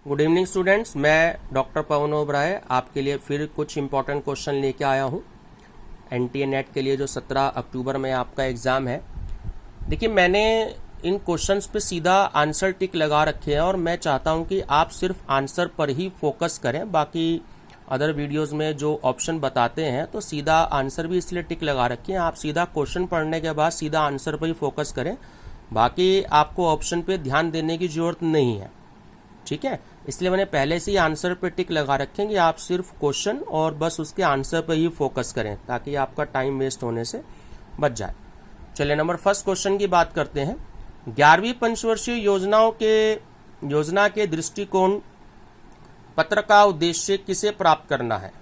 Good evening students, मैं doctor पवन ओबराय आपके लिए फिर कुछ इंपॉर्टेंट क्वेश्चन लेके आया हूँ एनटीए नेट के लिए जो 17 अक्टूबर में आपका एग्ज़ाम है। देखिए, मैंने इन क्वेश्चंस पे सीधा आंसर टिक लगा रखे हैं और मैं चाहता हूँ कि आप सिर्फ आंसर पर ही फोकस करें। बाकी अदर वीडियोस में जो ऑप्शन बताते हैं तो सीधा आंसर भी इसलिए टिक लगा रखे हैं, आप सीधा क्वेश्चन पढ़ने के बाद सीधा आंसर पर ही फोकस करें। बाकी आपको ऑप्शन पे ध्यान देने की ज़रूरत नहीं है, ठीक है। इसलिए मैंने पहले से ही आंसर पे टिक लगा रखे हैं कि आप सिर्फ क्वेश्चन और बस उसके आंसर पे ही फोकस करें ताकि आपका टाइम वेस्ट होने से बच जाए। चलिए, नंबर फर्स्ट क्वेश्चन की बात करते हैं। 11वीं पंचवर्षीय योजना के दृष्टिकोण पत्र का उद्देश्य किसे प्राप्त करना है?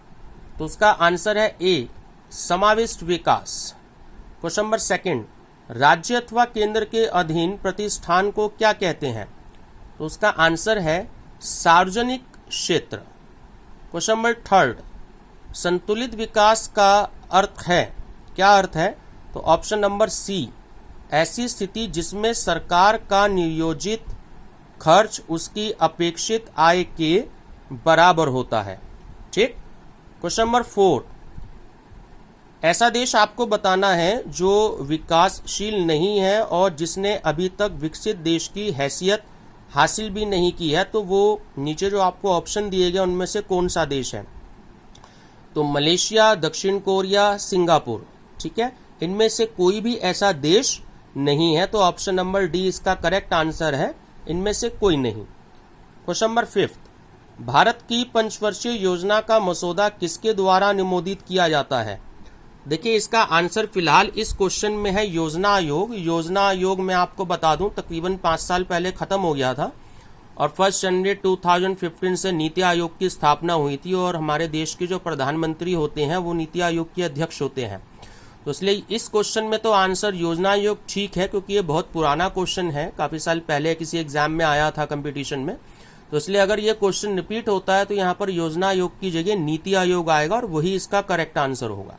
तो उसका आंसर है ए, समाविष्ट विकास। क्वेश्चन नंबर सेकंड, राज्य अथवा केंद्र के अधीन प्रतिष्ठान को क्या कहते हैं? तो उसका आंसर है सार्वजनिक क्षेत्र। क्वेश्चन नंबर थर्ड, संतुलित विकास का अर्थ है, क्या अर्थ है? तो ऑप्शन नंबर सी, ऐसी स्थिति जिसमें सरकार का नियोजित खर्च उसकी अपेक्षित आय के बराबर होता है, ठीक। क्वेश्चन नंबर 4, ऐसा देश आपको बताना है जो विकासशील नहीं है और जिसने अभी तक विकसित देश की हैसियत हासिल भी नहीं की है। तो वो नीचे जो आपको ऑप्शन दिए गए उनमें से कौन सा देश है? तो मलेशिया, दक्षिण कोरिया, सिंगापुर, ठीक है। इनमें से कोई भी ऐसा देश नहीं है, तो ऑप्शन नंबर डी इसका करेक्ट आंसर है, इनमें से कोई नहीं। क्वेश्चन नंबर 5, भारत की पंचवर्षीय योजना का मसौदा किसके द्वारा अनुमोदित किया जाता है? देखिए, इसका आंसर फिलहाल इस क्वेश्चन में है योजना आयोग। योजना आयोग मैं आपको बता दूं तकरीबन 5 साल पहले खत्म हो गया था और 1 जनवरी 2015 से नीति आयोग की स्थापना हुई थी और हमारे देश के जो प्रधानमंत्री होते हैं वो नीति आयोग के अध्यक्ष होते हैं। तो इसलिए इस क्वेश्चन में तो आंसर योजना आयोग ठीक है, क्योंकि ये बहुत पुराना क्वेश्चन है, काफी साल पहले किसी एग्जाम में आया था कंपटीशन में। तो इसलिए अगर ये क्वेश्चन रिपीट होता है तो यहाँ पर योजना आयोग की जगह नीति आयोग आएगा और वही इसका करेक्ट आंसर होगा।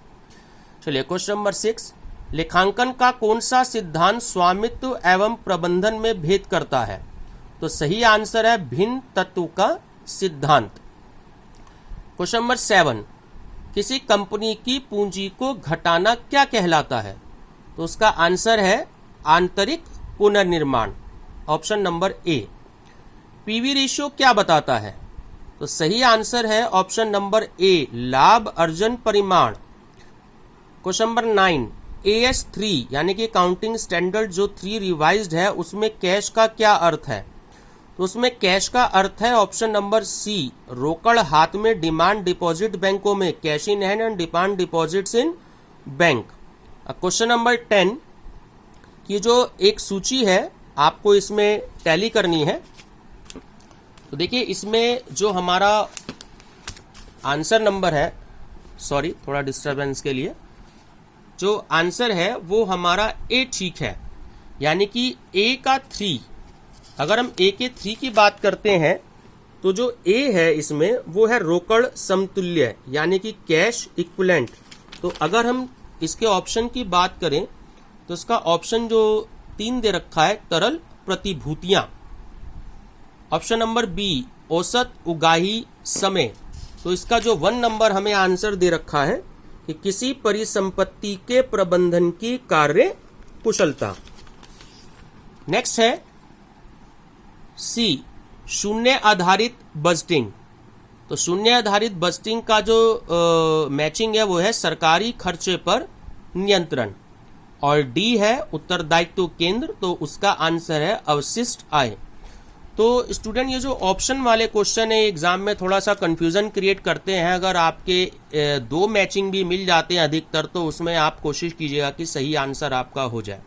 चलिए, क्वेश्चन नंबर 6, लेखांकन का कौन सा सिद्धांत स्वामित्व एवं प्रबंधन में भेद करता है? तो सही आंसर है भिन्न तत्व का सिद्धांत। क्वेश्चन नंबर 7, किसी कंपनी की पूंजी को घटाना क्या कहलाता है? तो उसका आंसर है आंतरिक पुनर्निर्माण, ऑप्शन नंबर ए। पीवी रेशियो क्या बताता है? तो सही आंसर है ऑप्शन नंबर ए, लाभ अर्जन परिमाण। क्वेश्चन नंबर 9, AS3 यानी कि काउंटिंग स्टैंडर्ड जो 3 रिवाइज्ड है उसमें कैश का क्या अर्थ है? तो उसमें कैश का अर्थ है ऑप्शन नंबर सी, रोकड़ हाथ में डिमांड डिपॉजिट बैंकों में, cash in hand and demand deposits in bank. Question number 10, ये जो एक सूची है आपको इसमें टैली करनी है। तो देखिए, इसमें जो हमारा आंसर नंबर है, सॉरी थोड़ा डिस्टरबेंस के लिए, जो आंसर है वो हमारा ए ठीक है, यानी कि ए का 3। अगर हम ए के 3 की बात करते हैं तो जो ए है इसमें वो है रोकड़ समतुल्य, यानी कि कैश इक्विवेलेंट। तो अगर हम इसके ऑप्शन की बात करें तो इसका ऑप्शन जो 3 दे रखा है, तरल प्रतिभूतियां। ऑप्शन नंबर बी, औसत उगाही समय। तो इसका जो 1 नंबर हमें आंसर दे रखा है कि किसी परिसंपत्ति के प्रबंधन की कार्य कुशलता। नेक्स्ट है सी, शून्य आधारित बजटिंग। तो शून्य आधारित बजटिंग का जो मैचिंग है वो है सरकारी खर्चे पर नियंत्रण। और डी है उत्तरदायित्व केंद्र, तो उसका आंसर है अवशिष्ट आय। तो स्टूडेंट, ये जो ऑप्शन वाले क्वेश्चन है एग्जाम में थोड़ा सा कंफ्यूजन क्रिएट करते हैं। अगर आपके 2 मैचिंग भी मिल जाते हैं अधिकतर, तो उसमें आप कोशिश कीजिएगा कि सही आंसर आपका हो जाए।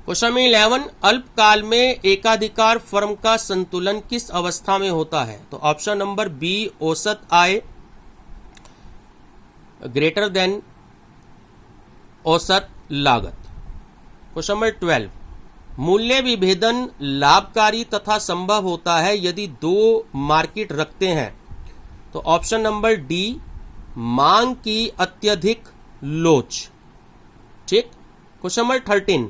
क्वेश्चन में 11, अल्पकाल में एकाधिकार फर्म का संतुलन किस अवस्था में होता है? तो ऑप्शन नंबर बी, औसत आय ग्रेटर देन औसत लागत। क्वेश्चन नंबर 12, मूल्य विभेदन लाभकारी तथा संभव होता है यदि 2 मार्केट रखते हैं। तो ऑप्शन नंबर डी, मांग की अत्यधिक लोच, ठीक। क्वेश्चन नंबर 13,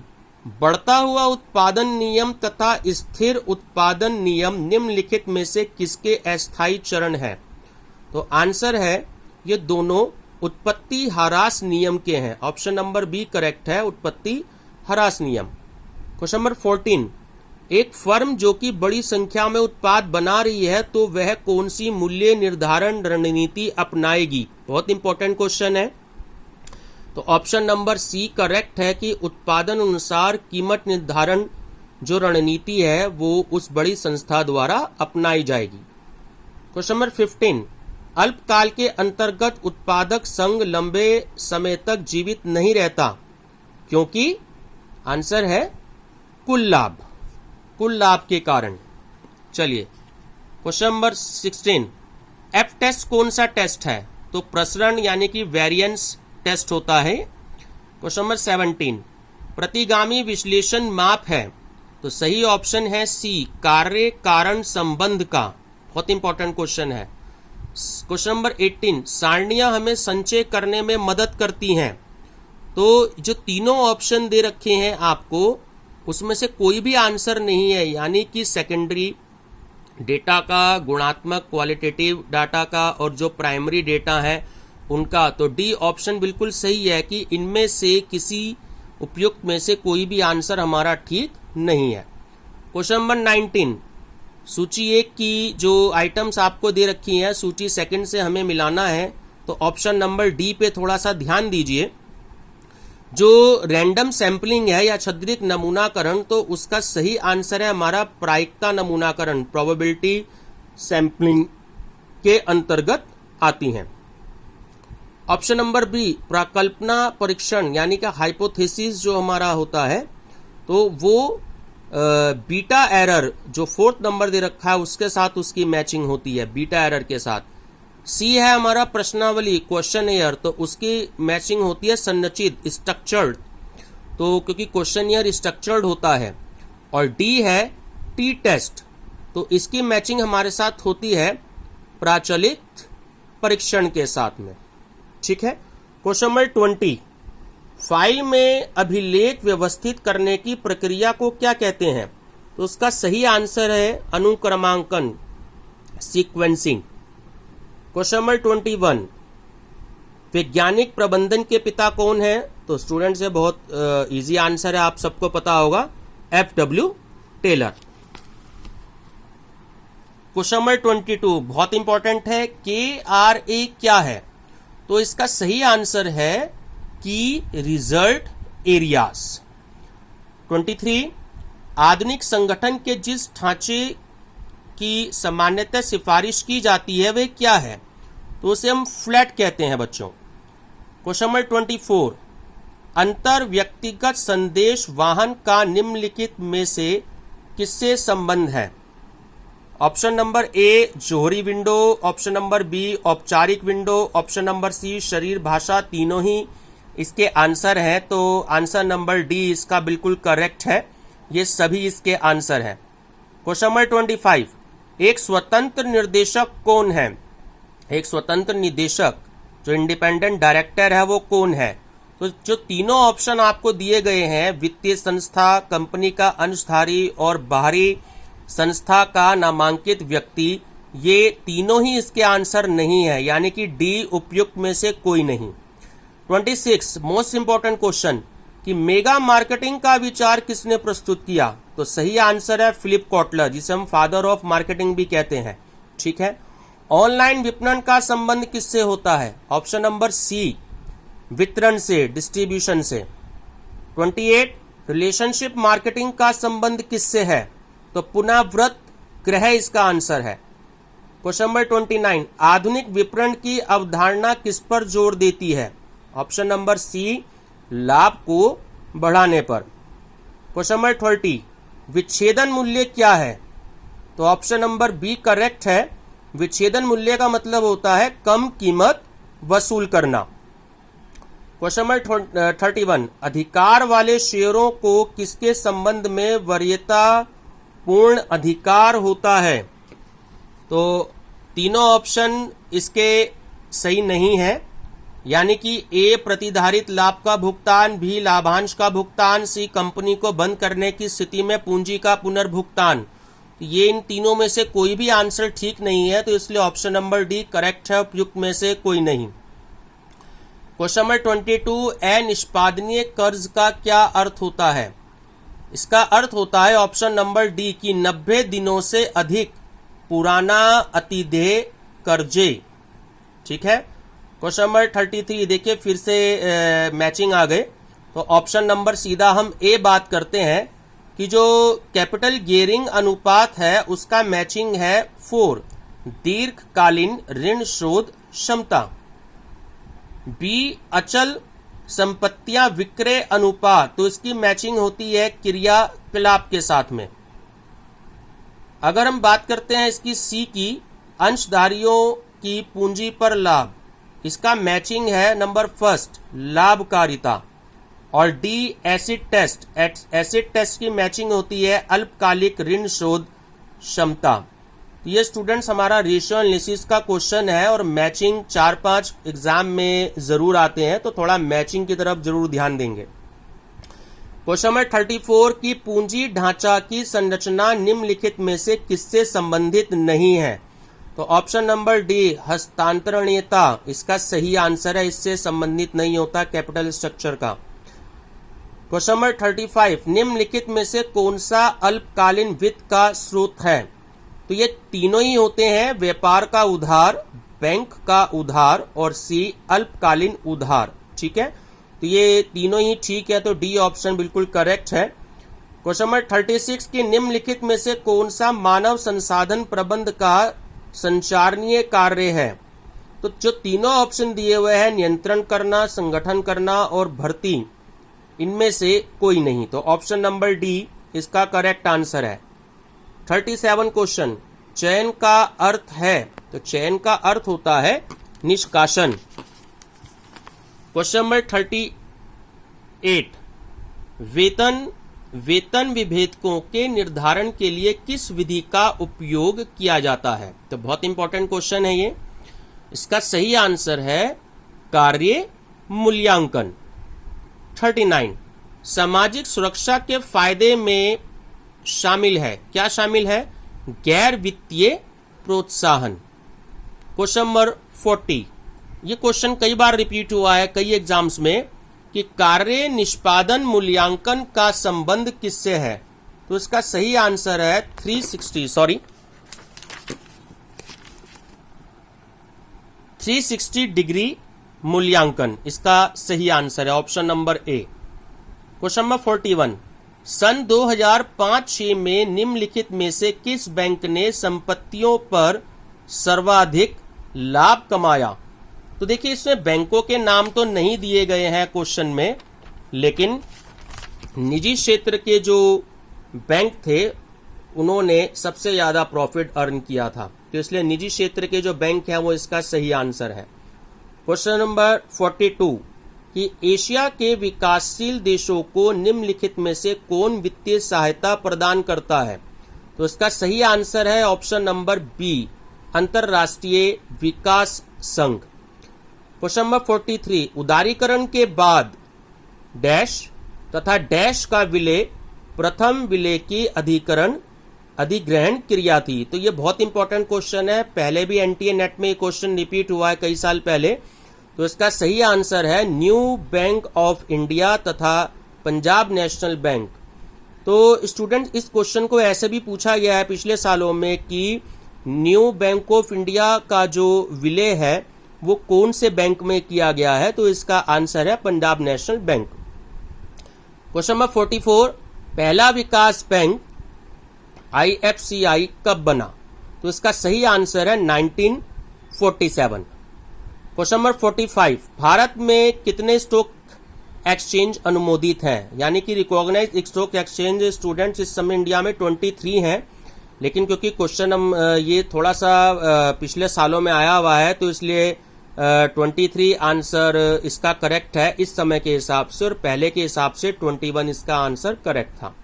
बढ़ता हुआ उत्पादन नियम तथा स्थिर उत्पादन नियम निम्नलिखित में से किसके अस्थायी चरण है? तो आंसर है ये दोनों उत्पत्ति ह्रास नियम के हैं। ऑप्शन नंबर बी करेक्ट है, उत्पत्ति ह्रास नियम। क्वेश्चन नंबर 14, एक फर्म जो कि बड़ी संख्या में उत्पाद बना रही है तो वह कौन सी मूल्य निर्धारण रणनीति अपनाएगी? बहुत इंपॉर्टेंट क्वेश्चन है। तो ऑप्शन नंबर सी करेक्ट है कि उत्पादन अनुसार कीमत निर्धारण जो रणनीति है वो उस बड़ी संस्था द्वारा अपनाई जाएगी। क्वेश्चन नंबर 15, अल्पकाल के अंतर्गत उत्पादक संघ लंबे समय तक जीवित नहीं रहता क्योंकि आंसर है कुल लाभ के कारण। चलिए क्वेश्चन नंबर 16, एफ टेस्ट कौन सा टेस्ट है? तो प्रसरण यानी कि वेरिएंस टेस्ट होता है। क्वेश्चन नंबर 17, प्रतिगामी विश्लेषण माप है? तो सही ऑप्शन है सी, कार्य कारण संबंध का। बहुत इंपॉर्टेंट क्वेश्चन है। क्वेश्चन नंबर 18, सारणियां हमें संचय करने में मदद करती हैं। तो जो तीनों ऑप्शन दे रखे हैं आपको उसमें से कोई भी आंसर नहीं है, यानी कि सेकेंडरी डेटा का, गुणात्मक क्वालिटेटिव डाटा का और जो प्राइमरी डेटा है उनका। तो डी ऑप्शन बिल्कुल सही है कि इनमें से किसी उपयुक्त में से कोई भी आंसर हमारा ठीक नहीं है। क्वेश्चन नंबर 19, सूची 1 की जो आइटम्स आपको दे रखी हैं सूची सेकंड से हमें मिलाना है। तो ऑप्शन नंबर डी पे थोड़ा सा ध्यान दीजिए। जो रैंडम सैंपलिंग है या छद्रित नमूनाकरण, तो उसका सही आंसर है हमारा प्रायिकता नमूनाकरण, प्रोबेबिलिटी सैंपलिंग के अंतर्गत आती हैं। ऑप्शन नंबर बी प्राकल्पना परीक्षण यानी कि हाइपोथेसिस जो हमारा होता है तो वो बीटा एरर जो 4th नंबर दे रखा है उसके साथ उसकी मैचिंग होती है, बीटा एरर के साथ। सी है हमारा प्रश्नावली क्वेश्चन एयर, तो उसकी मैचिंग होती है संरचित स्ट्रक्चर्ड, तो क्योंकि क्वेश्चन एयर स्ट्रक्चर्ड होता है। और डी है टी टेस्ट, तो इसकी मैचिंग हमारे साथ होती है प्राचलित परीक्षण के साथ में। ठीक है। क्वेश्चन नंबर 20, फाइल में अभिलेख व्यवस्थित करने की प्रक्रिया को क्या कहते हैं? तो उसका सही आंसर है अनुक्रमांकन, सीक्वेंसिंग। क्वेश्चन नंबर 21, वैज्ञानिक प्रबंधन के पिता कौन है? तो स्टूडेंट्स ये बहुत इजी आंसर है, आप सबको पता होगा, FW टेलर। क्वेश्चन नंबर 22 बहुत इंपॉर्टेंट है, KRA क्या है? तो इसका सही आंसर है कि रिजल्ट एरियाज। 23, आधुनिक संगठन के जिस ढांचे की सामान्यतः सिफारिश की जाती है वह क्या है? तो उसे हम फ्लैट कहते हैं बच्चों। क्वेश्चन नंबर 24, अंतर व्यक्तिगत संदेश वाहन का निम्नलिखित में से किससे संबंध है? Option number A Johari window, option number B औपचारिक विंडो, ऑप्शन नंबर सी शरीर भाषा, तीनों ही इसके आंसर हैं। तो आंसर नंबर डी इसका बिल्कुल करेक्ट है, ये सभी इसके आंसर हैं। क्वेश्चन नंबर 25, एक स्वतंत्र निर्देशक कौन है? एक स्वतंत्र निदेशक जो इंडिपेंडेंट डायरेक्टर है वो कौन है? तो जो तीनों ऑप्शन आपको दिए गए हैं, वित्तीय संस्था, कंपनी का अंशधारी और बाहरी संस्था का नामांकित व्यक्ति, ये तीनों ही इसके आंसर नहीं है, यानी कि डी उपयुक्त में से कोई नहीं। 26 मोस्ट इंपॉर्टेंट क्वेश्चन कि मेगा मार्केटिंग का विचार किसने प्रस्तुत किया? तो सही आंसर है फिलिप कॉटलर, जिसे हम फादर ऑफ मार्केटिंग भी कहते हैं। ठीक है। ऑनलाइन विपणन का संबंध किससे होता है? ऑप्शन नंबर सी वितरण से, डिस्ट्रीब्यूशन से। 28 रिलेशनशिप मार्केटिंग का संबंध किससे है? तो पुनरावृत्त क्रय इसका आंसर है। क्वेश्चन नंबर 29 आधुनिक विपणन की अवधारणा किस पर जोर देती है? ऑप्शन नंबर सी लाभ को बढ़ाने पर। क्वेश्चन नंबर 30 विच्छेदन मूल्य क्या है? तो ऑप्शन नंबर बी करेक्ट है, विच्छेदन मूल्य का मतलब होता है कम कीमत वसूल करना। क्वेश्चन नंबर 31 अधिकार वाले शेयरों को किसके संबंध में वरीयता पूर्ण अधिकार होता है? तो तीनों ऑप्शन इसके सही नहीं है, यानी कि ए प्रतिधारित लाभ का भुगतान, बी लाभांश का भुगतान, सी कंपनी को बंद करने की स्थिति में पूंजी का पुनर्भुगतान। ये इन तीनों में से कोई भी आंसर ठीक नहीं है, तो इसलिए ऑप्शन नंबर डी करेक्ट है, उपयुक्त में से कोई नहीं। क्वेश्चन नंबर 22, अनिष्पादनीय कर्ज का क्या अर्थ होता है? इसका अर्थ होता है ऑप्शन नंबर डी कि 90 दिनों से अधिक पुराना अतिदेय कर्जे। ठीक है। क्वेश्चन नंबर 33 देखिए, फिर से मैचिंग आ गए, तो ऑप्शन नंबर सीधा हम ए बात करते हैं कि जो कैपिटल गियरिंग अनुपात है उसका मैचिंग है 4, दीर्घकालीन ऋण शोध क्षमता। बी अचल संपत्तियां विक्रय अनुपात, तो इसकी मैचिंग होती है क्रियाकलाप के साथ में। अगर हम बात करते हैं इसकी सी की, अंशधारियों की पूंजी पर लाभ, इसका मैचिंग है नंबर फर्स्ट लाभकारिता। और the acid test, acid test की मैचिंग होती है अल्पकालिक ऋण शोध क्षमता। तो ये स्टूडेंट्स हमारा रेशियो एनालिसिस का क्वेश्चन है और मैचिंग 4-5 एग्जाम में जरूर आते हैं, तो थोड़ा मैचिंग की तरफ जरूर ध्यान देंगे। क्वेश्चन नंबर 34 की पूंजी ढांचा की संरचना निम्नलिखित में से किससे संबंधित नहीं है? तो ऑप्शन नंबर डी हस्तांतरणीयता इसका सही आंसर है, इससे संबंधित नहीं होता कैपिटल स्ट्रक्चर का। क्वेश्चन नंबर 35, निम्नलिखित में से कौन सा अल्पकालीन वित्त का स्रोत है? तो ये तीनों ही होते हैं, व्यापार का उधार, बैंक का उधार और सी अल्पकालीन उधार। ठीक है, तो ये तीनों ही ठीक है, तो डी ऑप्शन बिल्कुल करेक्ट है। क्वेश्चन नंबर 36 की निम्नलिखित में से कौन सा मानव संसाधन प्रबंध का संचारणीय कार्य है? तो जो तीनों ऑप्शन दिए हुए हैं, नियंत्रण करना, संगठन करना और भर्ती, इनमें से कोई नहीं, तो ऑप्शन नंबर डी इसका करेक्ट आंसर है। 37 क्वेश्चन, चयन का अर्थ है? तो चयन का अर्थ होता है निष्कासन। क्वेश्चन नंबर 38, वेतन विभेदकों के निर्धारण के लिए किस विधि का उपयोग किया जाता है? तो बहुत इंपॉर्टेंट क्वेश्चन है ये। इसका सही आंसर है कार्य मूल्यांकन। 39, सामाजिक सुरक्षा के फायदे में शामिल है, क्या शामिल है? गैर वित्तीय प्रोत्साहन। क्वेश्चन नंबर 40, ये क्वेश्चन कई बार रिपीट हुआ है कई एग्जाम्स में कि कार्य निष्पादन मूल्यांकन का संबंध किससे है? तो इसका सही आंसर है 360 डिग्री मूल्यांकन, इसका सही आंसर है ऑप्शन नंबर ए। क्वेश्चन नंबर 41, सन 2005-06 में निम्नलिखित में से किस बैंक ने संपत्तियों पर सर्वाधिक लाभ कमाया? तो देखिए, इसमें बैंकों के नाम तो नहीं दिए गए हैं क्वेश्चन में, लेकिन निजी क्षेत्र के जो बैंक थे उन्होंने सबसे ज्यादा प्रॉफिट अर्न किया था, तो इसलिए निजी क्षेत्र के जो बैंक हैं वो इसका सही आंसर है। क्वेश्चन नंबर 42 कि एशिया के विकासशील देशों को निम्नलिखित में से कौन वित्तीय सहायता प्रदान करता है? तो इसका सही आंसर है ऑप्शन नंबर बी, अंतरराष्ट्रीय विकास संघ। क्वेश्चन नंबर 43, उदारीकरण के बाद डैश तथा डैश का विलय प्रथम विलय की अधिग्रहण क्रिया थी। तो ये बहुत इंपॉर्टेंट क्वेश्चन है, पहले भी एनटीए नेट में क्वेश्चन रिपीट हुआ है कई साल पहले। तो इसका सही आंसर है न्यू बैंक ऑफ इंडिया तथा पंजाब नेशनल बैंक। तो स्टूडेंट, इस क्वेश्चन को ऐसे भी पूछा गया है पिछले सालों में कि न्यू बैंक ऑफ इंडिया का जो विलय है वो कौन से बैंक में किया गया है? तो इसका आंसर है Punjab national bank. Question number 44, पहला विकास बैंक IFCI कब बना? तो इसका सही आंसर है 1947। क्वेश्चन नंबर 45, भारत में कितने स्टॉक एक्सचेंज अनुमोदित हैं, यानी कि रिकॉग्नाइज्ड स्टॉक एक्सचेंज? स्टूडेंट्स, इस समय इंडिया में 23 हैं, लेकिन क्योंकि क्वेश्चन हम ये थोड़ा सा पिछले सालों में आया हुआ है, तो इसलिए 23 आंसर इसका करेक्ट है इस समय के हिसाब से, और पहले के हिसाब से 21 इसका आंसर करेक्ट था।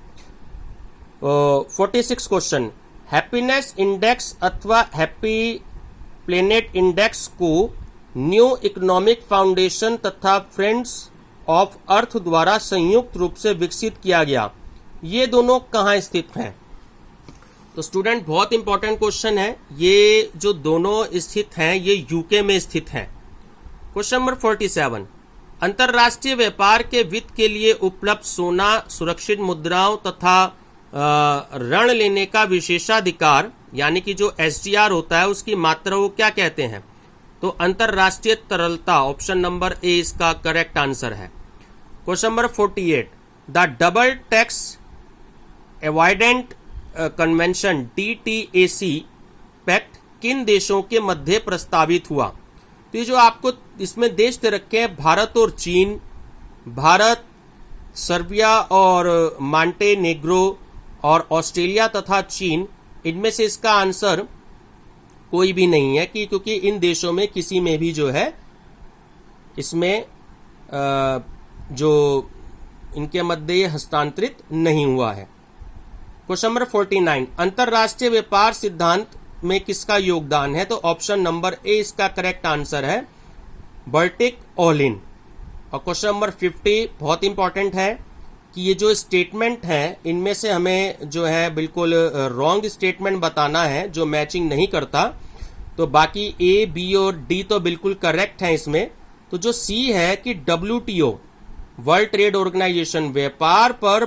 46 क्वेश्चन, हैप्पीनेस इंडेक्स अथवा हैप्पी प्लेनेट इंडेक्स को न्यू इकोनॉमिक फाउंडेशन तथा फ्रेंड्स ऑफ अर्थ द्वारा संयुक्त रूप से विकसित किया गया, ये दोनों कहाँ स्थित हैं? तो स्टूडेंट बहुत इंपॉर्टेंट क्वेश्चन है। ये जो दोनों स्थित हैं ये यूके में स्थित हैं। क्वेश्चन नंबर 47, अंतरराष्ट्रीय व्यापार के वित्त के लिए उपलब्ध सोना, सुरक्षित मुद्राओं तथा ऋण लेने का विशेषाधिकार यानी कि जो एसडीआर होता है उसकी मात्रा को क्या कहते हैं? तो अंतरराष्ट्रीय तरलता, ऑप्शन नंबर ए इसका करेक्ट आंसर है। Question number 48, the double tax avoidance convention DTAC pact किन देशों के मध्य प्रस्तावित हुआ? तो ये जो आपको इसमें देश दे रखे हैं भारत और चीन, भारत, सर्बिया और मांटेनेग्रो और ऑस्ट्रेलिया तथा चीन, इनमें से इसका आंसर कोई भी नहीं है कि क्योंकि इन देशों में किसी में भी जो है इसमें जो इनके मध्य ये हस्तांतरित नहीं हुआ है। क्वेश्चन नंबर 49, अंतरराष्ट्रीय व्यापार सिद्धांत में किसका योगदान है? तो ऑप्शन नंबर ए इसका करेक्ट आंसर है, बर्टिक ओलिन। और क्वेश्चन नंबर 50 बहुत इंपॉर्टेंट है कि ये जो स्टेटमेंट है इनमें से हमें जो है बिल्कुल रॉन्ग स्टेटमेंट बताना है जो मैचिंग नहीं करता। तो बाकी ए, बी और डी तो बिल्कुल करेक्ट है इसमें। तो जो सी है कि WTO वर्ल्ड ट्रेड ऑर्गेनाइजेशन व्यापार पर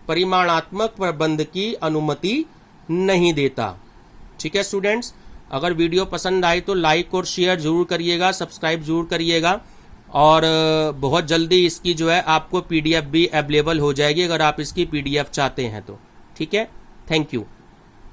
परिमाणात्मक प्रबंध की अनुमति नहीं देता। ठीक है स्टूडेंट्स, अगर वीडियो पसंद आए तो लाइक और शेयर जरूर करिएगा, सब्सक्राइब जरूर करिएगा और बहुत जल्दी इसकी जो है आपको PDF भी अवेलेबल हो जाएगी अगर आप इसकी PDF चाहते हैं तो। ठीक है, थैंक यू।